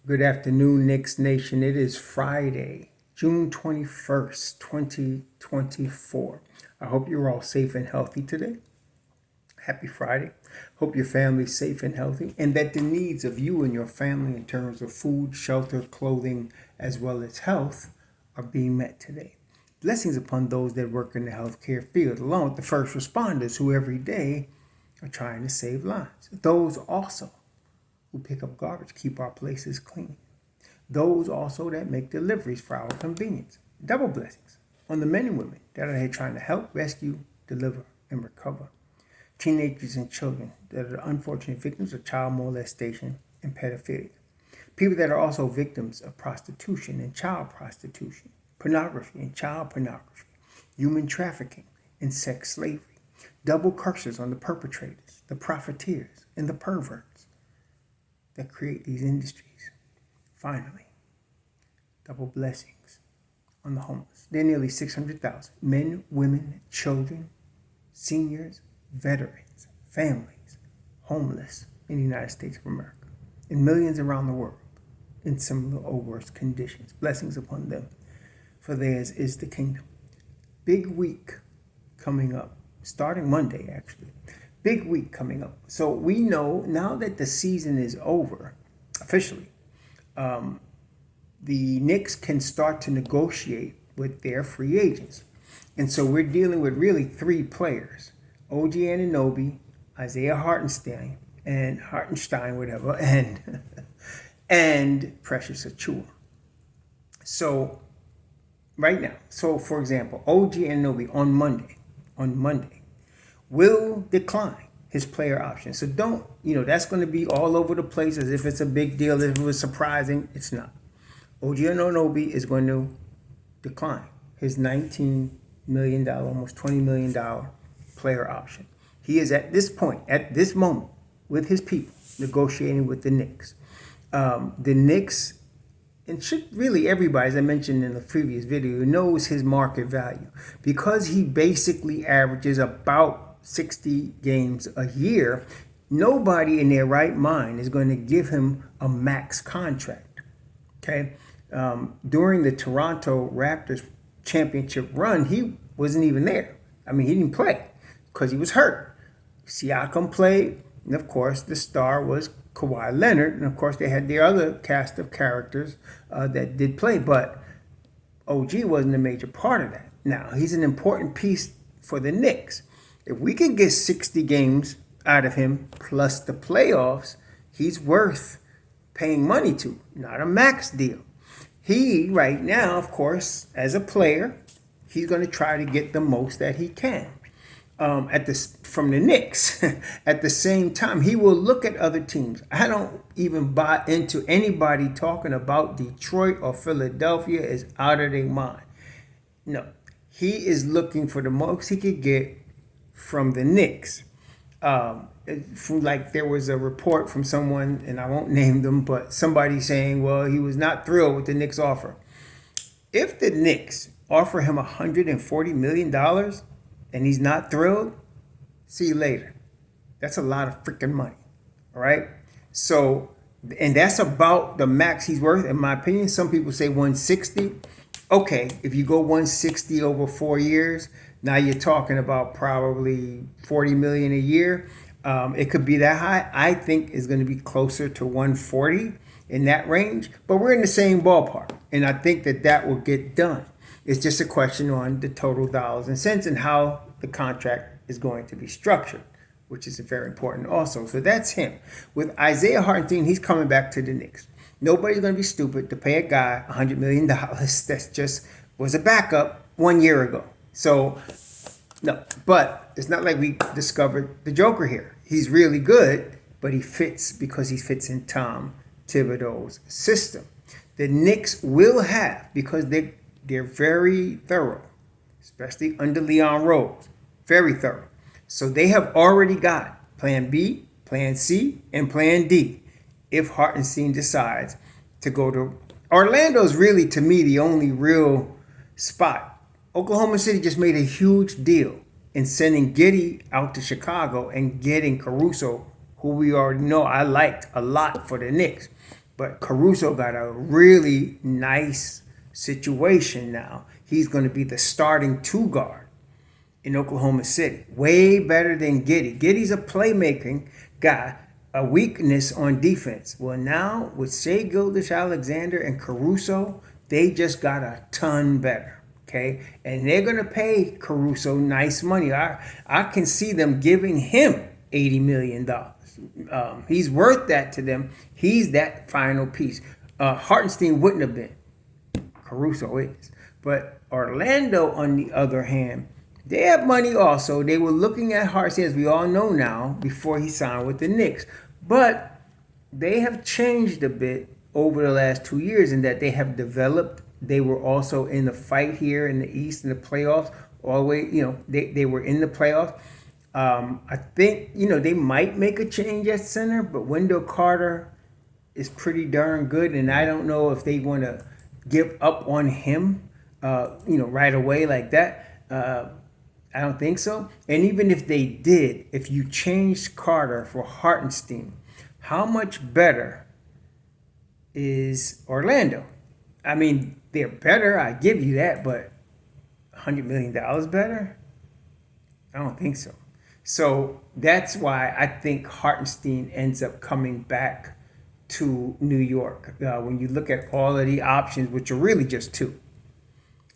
Good afternoon, Knicks Nation. It is Friday, June 21st, 2024. I hope you're all safe and healthy today. Happy Friday. Hope your family's safe and healthy, and that the needs of you and your family in terms of food, shelter, clothing, as well as health are being met today. Blessings upon those that work in the healthcare field, along with the first responders who every day are trying to save lives. Those also who pick up garbage, keep our places clean. Those also that make deliveries for our convenience. Double blessings on the men and women that are here trying to help, rescue, deliver, and recover. Teenagers and children that are unfortunate victims of child molestation and pedophilia. People that are also victims of prostitution and child prostitution, pornography and child pornography, human trafficking and sex slavery. Double curses on the perpetrators, the profiteers, and the perverts that create these industries. Finally, double blessings on the homeless. They're nearly 600,000 men, women, children, seniors, veterans, families, homeless in the United States of America, and millions around the world in similar or worse conditions. Blessings upon them, for theirs is the kingdom. Big week coming up, starting Monday actually. Big week coming up. So we know now that the season is over, officially, the Knicks can start to negotiate with their free agents. And so we're dealing with really three players: OG Anunoby, Isaiah Hartenstein, whatever, and Precious Achua. So right now, for example, OG Anunoby on Monday, will decline his player option. So don't, that's going to be all over the place as if it's a big deal, if it was surprising. It's not. OG Anunoby is going to decline his $19 million, almost $20 million player option. He is at this point, at this moment, with his people, negotiating with the Knicks. The Knicks, and should really everybody, as I mentioned in the previous video, knows his market value because he basically averages about 60 games a year. Nobody in their right mind is going to give him a max contract. Okay. During the Toronto Raptors championship run, he wasn't even there. I mean, he didn't play because he was hurt. Siakam played, and of course, the star was Kawhi Leonard, and of course, they had their other cast of characters that did play, but OG wasn't a major part of that. Now, he's an important piece for the Knicks. If we can get 60 games out of him plus the playoffs, he's worth paying money to, not a max deal. He, right now, of course, as a player, he's going to try to get the most that he can from the Knicks. At the same time, he will look at other teams. I don't even buy into anybody talking about Detroit or Philadelphia is out of their mind. No, he is looking for the most he could get from the Knicks. There was a report from someone, and I won't name them, but somebody saying, well, he was not thrilled with the Knicks offer. If the Knicks offer him $140 million and he's not thrilled, see you later. That's a lot of freaking money. All right. So, and that's about the max he's worth, in my opinion. Some people say 160. Okay, if you go 160 over 4 years, now you're talking about probably $40 million a year. It could be that high. I think it's going to be closer to 140 in that range, but we're in the same ballpark, and I think that will get done. It's just a question on the total dollars and cents and how the contract is going to be structured, which is very important also. So that's him. With Isaiah Hartenstein, he's coming back to the Knicks. Nobody's going to be stupid to pay a guy $100 million that just was a backup 1 year ago. So, no, but it's not like we discovered the Joker here. He's really good, but he fits because he fits in Tom Thibodeau's system. The Knicks will have, because they're very thorough, especially under Leon Rose, very thorough. So they have already got Plan B, Plan C, and Plan D if Hartenstein decides to go to Orlando's really, to me, the only real spot. Oklahoma City just made a huge deal in sending Giddey out to Chicago and getting Caruso, who we already know I liked a lot for the Knicks. But Caruso got a really nice situation now. He's going to be the starting two guard in Oklahoma City. Way better than Giddey. Giddey's a playmaking guy, a weakness on defense. Well, now with Shai Gilgeous-Alexander and Caruso, they just got a ton better. Okay, and they're gonna pay Caruso nice money. I can see them giving him $80 million. He's worth that to them. He's that final piece. Hartenstein wouldn't have been. Caruso is. But Orlando, on the other hand, they have money also. They were looking at Hartenstein, as we all know now, before he signed with the Knicks. But they have changed a bit over the last 2 years in that they have developed. They were also in the fight here in the East in the playoffs. All the way, they were in the playoffs. I think, they might make a change at center, but Wendell Carter is pretty darn good. And I don't know if they want to give up on him, right away like that. I don't think so. And even if they did, if you changed Carter for Hartenstein, how much better is Orlando? I mean, they're better, I give you that, but $100 million better? I don't think so. So that's why I think Hartenstein ends up coming back to New York. When you look at all of the options, which are really just two,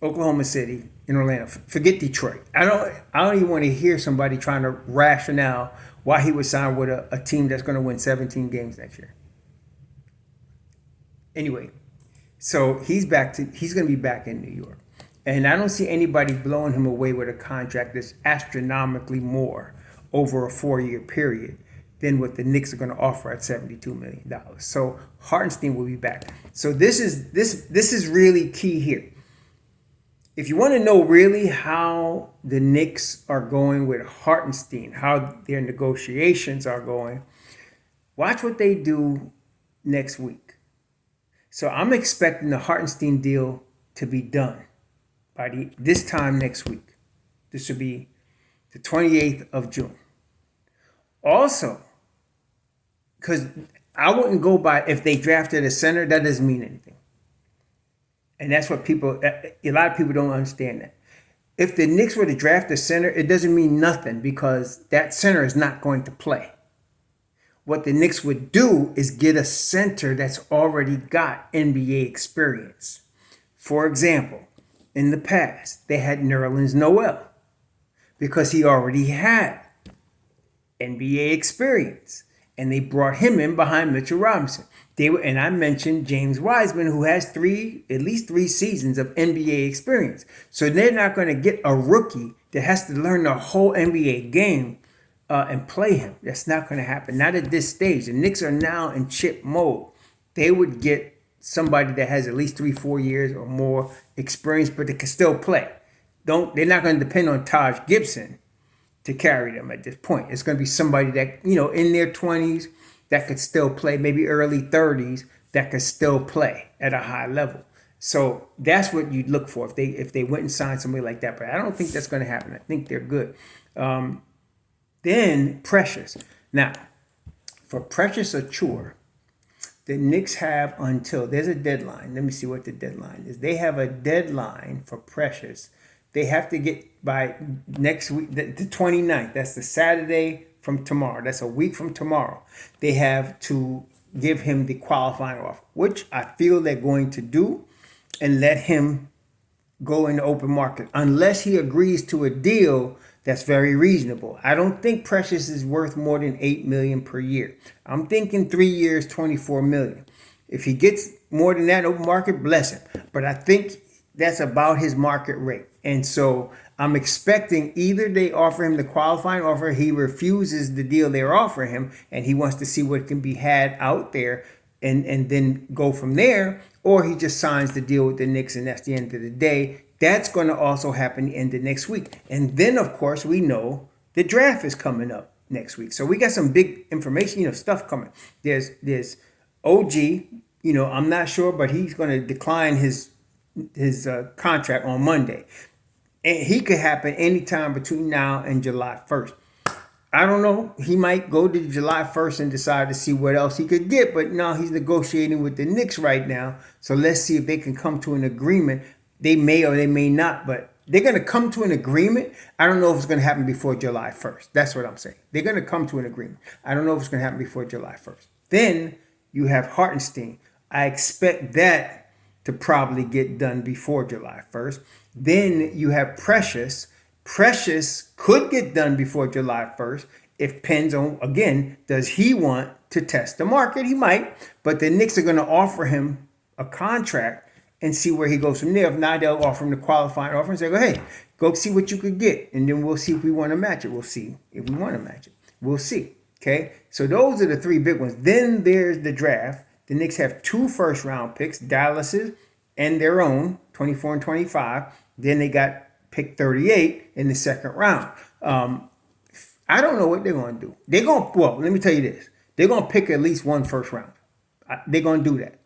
Oklahoma City and Orlando. Forget Detroit. I don't even want to hear somebody trying to rationale why he would sign with a team that's going to win 17 games next year. Anyway, so he's going to be back in New York. And I don't see anybody blowing him away with a contract that's astronomically more over a 4-year period than what the Knicks are going to offer at $72 million. So Hartenstein will be back. So this is really key here. If you want to know really how the Knicks are going with Hartenstein, how their negotiations are going, watch what they do next week. So I'm expecting the Hartenstein deal to be done by this time next week. This will be the 28th of June. Also, because I wouldn't go by if they drafted a center, that doesn't mean anything. And that's what a lot of people don't understand that. If the Knicks were to draft a center, it doesn't mean nothing because that center is not going to play. What the Knicks would do is get a center that's already got NBA experience. For example, in the past, they had Nerlens Noel because he already had NBA experience. And they brought him in behind Mitchell Robinson. And I mentioned James Wiseman, who has at least three seasons of NBA experience. So they're not going to get a rookie that has to learn the whole NBA game and play him. That's not going to happen. Not at this stage. The Knicks are now in chip mode. They would get somebody that has at least 3-4 years or more experience, but they can still play. They're not going to depend on Taj Gibson to carry them at this point. It's going to be somebody that, in their 20s that could still play, maybe early 30s that could still play at a high level. So that's what you'd look for if they went and signed somebody like that. But I don't think that's going to happen. I think they're good. Then Precious. Now, for Precious Achiuwa, the Knicks have until there's a deadline. Let me see what the deadline is. They have a deadline for Precious. They have to get by next week, the 29th. That's the Saturday from tomorrow. That's a week from tomorrow. They have to give him the qualifying offer, which I feel they're going to do, and let him go in the open market unless he agrees to a deal that's very reasonable. I don't think Precious is worth more than $8 million per year. I'm thinking 3 years, $24 million. If he gets more than that open market, bless him. But I think that's about his market rate. And so I'm expecting either they offer him the qualifying offer, he refuses the deal they're offering him, and he wants to see what can be had out there and then go from there, or he just signs the deal with the Knicks, and that's the end of the day. That's going to also happen the end of next week. And then, of course, we know the draft is coming up next week. So we got some big information, stuff coming. There's OG, I'm not sure, but he's going to decline his contract on Monday. And he could happen anytime between now and July 1st. I don't know. He might go to July 1st and decide to see what else he could get, but no, he's negotiating with the Knicks right now. So let's see if they can come to an agreement. They may or they may not, but they're going to come to an agreement. I don't know if it's going to happen before July 1st. That's what I'm saying. They're going to come to an agreement. I don't know if it's going to happen before July 1st. Then you have Hartenstein. I expect that to probably get done before July 1st. Then you have Precious. Precious could get done before July 1st. It depends on, again, does he want to test the market? He might, but the Knicks are going to offer him a contract and see where he goes from there. If not, they'll offer him the qualifying offer and say, hey, go see what you could get. And then we'll see if we want to match it. We'll see if we want to match it. We'll see. Okay, so those are the three big ones. Then there's the draft. The Knicks have 2 first-round picks, Dallas's and their own, 24 and 25. Then they got pick 38 in the second round. I don't know what they're going to do. Well, let me tell you this. They're going to pick at least 1 first round. They're going to do that.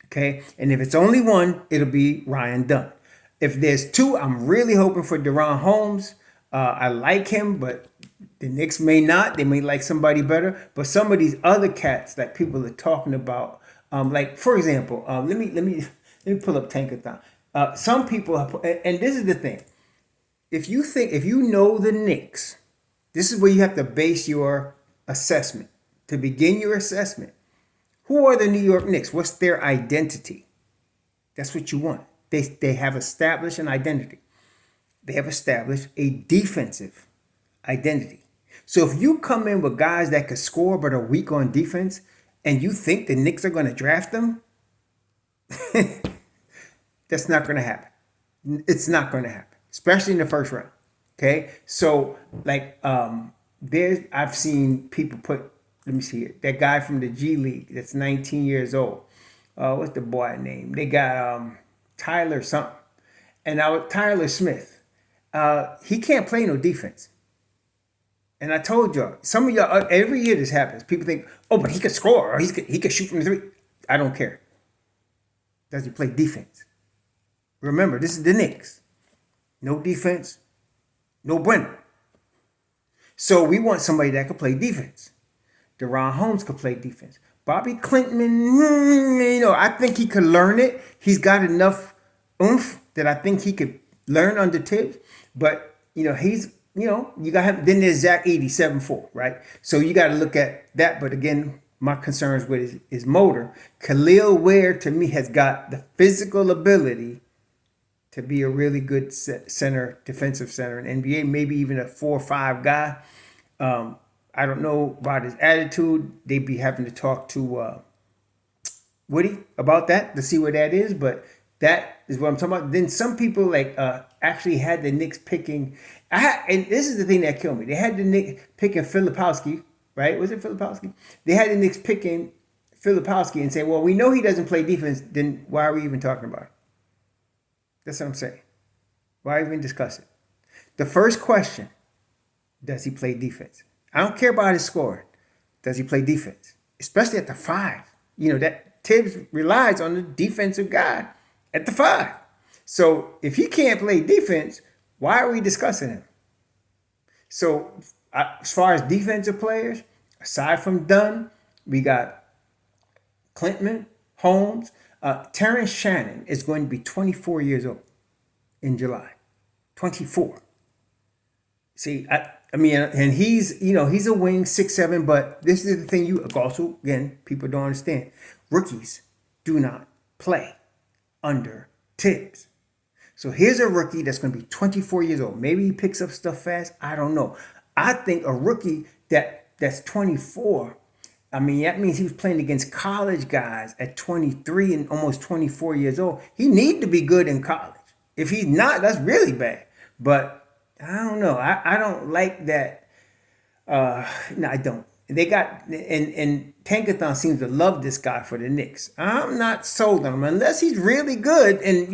Okay? And if it's only 1, it'll be Ryan Dunn. If there's 2, I'm really hoping for Deron Holmes. I like him, but the Knicks may not. They may like somebody better. But some of these other cats that people are talking about, like, for example, let me pull up Tankathon. Some people, and this is the thing. If you know the Knicks, this is where you have to base your assessment. To begin your assessment, who are the New York Knicks? What's their identity? That's what you want. They have established an identity. They have established a defensive identity. So if you come in with guys that could score but are weak on defense, and you think the Knicks are going to draft them, that's not going to happen. It's not going to happen. Especially in the first round. Okay. So like I've seen people put, let me see it, that guy from the G League that's 19 years old. What's the boy name? They got Tyler something. And Tyler Smith. He can't play no defense. And I told y'all, some of y'all, every year this happens. People think, oh, but he could score or he could shoot from the 3. I don't care. Does he play defense? Remember, this is the Knicks. No defense, no bueno. So we want somebody that could play defense. Deron Holmes could play defense. Bobby Clinton, I think he could learn it. He's got enough oomph that I think he could learn under Tibbs. But, he's, you got him. Then there's Zach Edey, 7'4", right? So you got to look at that. But again, my concerns with his motor. Khalil Ware, to me, has got the physical ability to be a really good center, defensive center in NBA, maybe even a 4 or 5 guy. I don't know about his attitude. They'd be having to talk to Woody about that to see what that is, but that is what I'm talking about. Then some people actually had the Knicks picking. And this is the thing that killed me. They had the Knicks picking Filipowski, right? Was it Filipowski? They had the Knicks picking Filipowski and say, well, we know he doesn't play defense. Then why are we even talking about it? That's what I'm saying. Why even discuss it? The first question, does he play defense? I don't care about his scoring. Does he play defense? Especially at the 5. That Tibbs relies on the defensive guy at the 5. So if he can't play defense, why are we discussing him? So as far as defensive players, aside from Dunn, we got Clinton, Holmes. Terence Shannon is going to be 24 years old in July. 24. See, and he's a wing, 6'7", but this is the thing you also, again, people don't understand. Rookies do not play under Tibbs. So here's a rookie that's going to be 24 years old. Maybe he picks up stuff fast. I don't know. I think a rookie that's 24, that means he was playing against college guys at 23 and almost 24 years old. He needs to be good in college. If he's not, that's really bad. But I don't know. I don't like that. No, I don't. They got, and Tankathon seems to love this guy for the Knicks. I'm not sold on him unless he's really good and,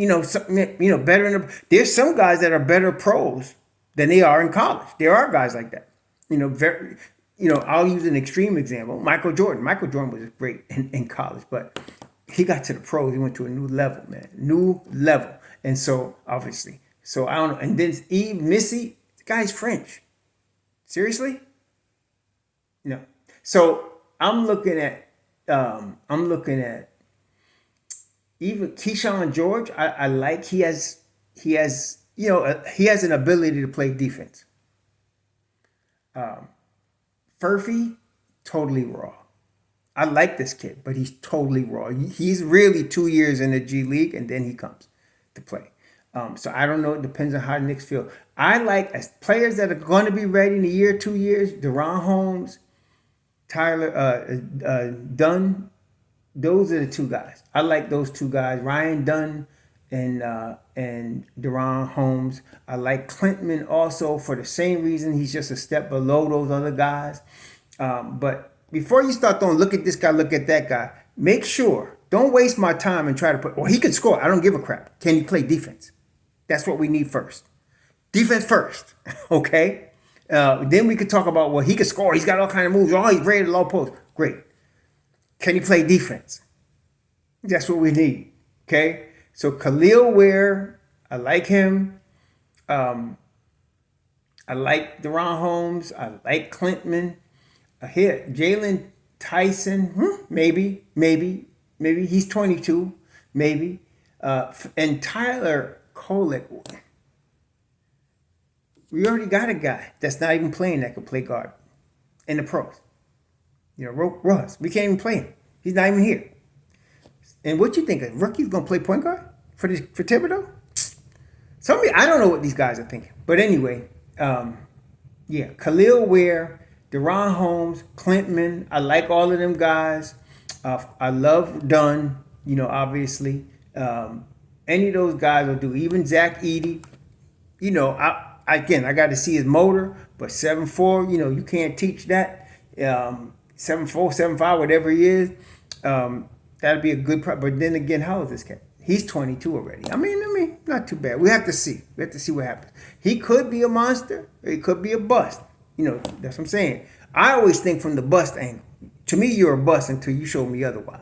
better than, there's some guys that are better pros than they are in college. There are guys like that. I'll use an extreme example. Michael Jordan. Michael Jordan was great in college, but he got to the pros. He went to a new level, man. New level. And so, obviously. So, I don't know. And then Missy, the guy's French. Seriously? No. So I'm looking at even Keyshawn George. I like he has an ability to play defense. Furphy, totally raw. I like this kid, but he's totally raw. He's really 2 years in the G League, and then he comes to play. So I don't know. It depends on how the Knicks feel. I like as players that are going to be ready in a year, 2 years. Deron Holmes, Tyler Dunn. Those are the two guys. I like those two guys. Ryan Dunn and Deron Holmes. I like Clintman also for the same reason. He's just a step below those other guys. But before you start throwing, look at this guy, look at that guy. Make sure. Don't waste my time and try to put. Well, he can score. I don't give a crap. Can he play defense? That's what we need first. Defense first. Okay. Then we could talk about, well, he can score. He's got all kind of moves. Oh, he's ready to low post. Great. Can he play defense? That's what we need. Okay. So Khalil Ware, I like him. I like Deron Holmes. I like Clintman. Here, Jalen Tyson, maybe. He's 22, maybe. And Tyler Kolek, we already got a guy that's not even playing that could play guard in the pros. Russ, we can't even play him. He's not even here. And what you think, a rookie's gonna play point guard for Thibodeau? I don't know what these guys are thinking. But anyway, Khalil Ware, Deron Holmes, Clintman. I like all of them guys. I love Dunn, obviously. Any of those guys will do. Even Zach Edey. I got to see his motor, but 7'4", you can't teach that. 7'4", 7'5", whatever he is. That'd be a good but then again, how old is this cat? He's 22 already. I mean, not too bad. We have to see. We have to see what happens. He could be a monster, or he could be a bust. That's what I'm saying. I always think from the bust angle. To me, you're a bust until you show me otherwise.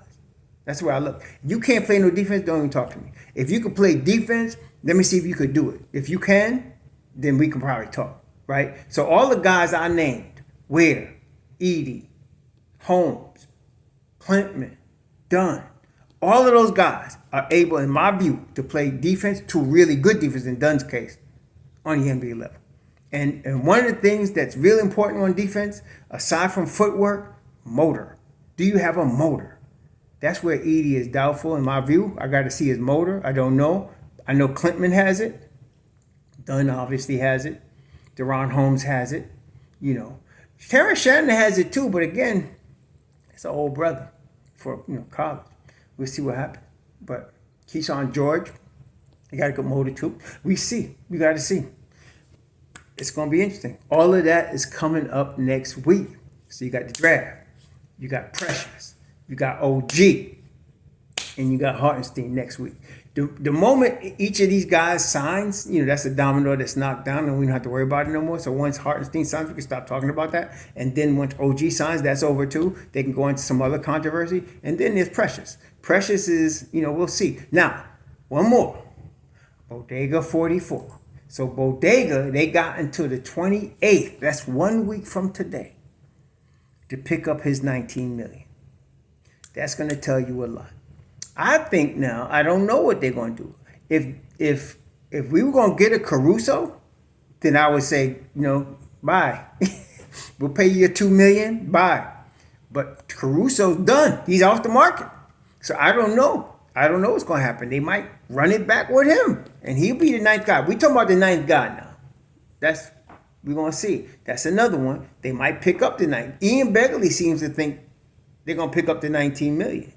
That's where I look. If you can't play no defense, don't even talk to me. If you can play defense, let me see if you could do it. If you can, then we can probably talk, right? So all the guys I named, Ware, Edey, Holmes, Clintman, Dunn, all of those guys are able, in my view, to play defense, to really good defense in Dunn's case, on the NBA level. And one of the things that's really important on defense, aside from footwork, motor. Do you have a motor? That's where Edey is doubtful in my view. I got to see his motor. I don't know. I know Clintman has it. Dunn obviously has it. Deron Holmes has it. Terence Shannon has it too, but again, it's an old brother for college. We'll see what happens. But Keyshawn George, he got a good motor too. We got to see. It's going to be interesting. All of that is coming up next week. So you got the draft. You got Precious. You got OG. And you got Hartenstein next week. The moment each of these guys signs, that's a domino that's knocked down and we don't have to worry about it no more. So once Hartenstein signs, we can stop talking about that. And then once OG signs, that's over too. They can go into some other controversy. And then there's Precious. Precious is, we'll see. Now, one more. Bodega 44. So Bodega, they got until the 28th. That's 1 week from today to pick up his $19 million. That's going to tell you a lot. I think now, I don't know what they're going to do. If we were going to get a Caruso, then I would say, bye. We'll pay you $2 million, bye. But Caruso's done. He's off the market. So I don't know. I don't know what's going to happen. They might run it back with him, and he'll be the ninth guy. We're talking about the ninth guy now. We're going to see. That's another one. They might pick up the ninth. Ian Begley seems to think they're going to pick up the $19 million.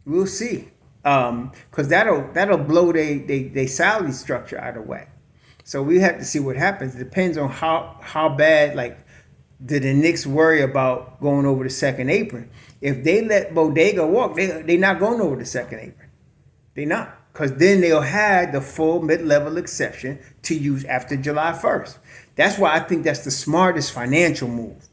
We'll see. Because that'll blow their salary structure out of whack. So we have to see what happens. It depends on how bad, did the Knicks worry about going over the second apron? If they let Bodega walk, they're not going over the second apron. They're not. Because then they'll have the full mid-level exception to use after July 1st. That's why I think that's the smartest financial move.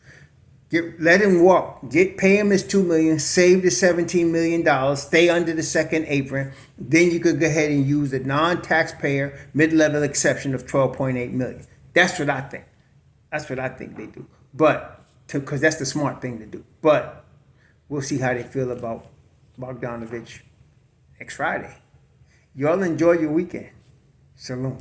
Let him walk. Pay him his $2 million, save the $17 million, stay under the second apron. Then you could go ahead and use the non-taxpayer mid-level exception of $12.8 million. That's what I think. That's what I think they do. But because that's the smart thing to do. But we'll see how they feel about Bogdanovich next Friday. Y'all enjoy your weekend. Shalom.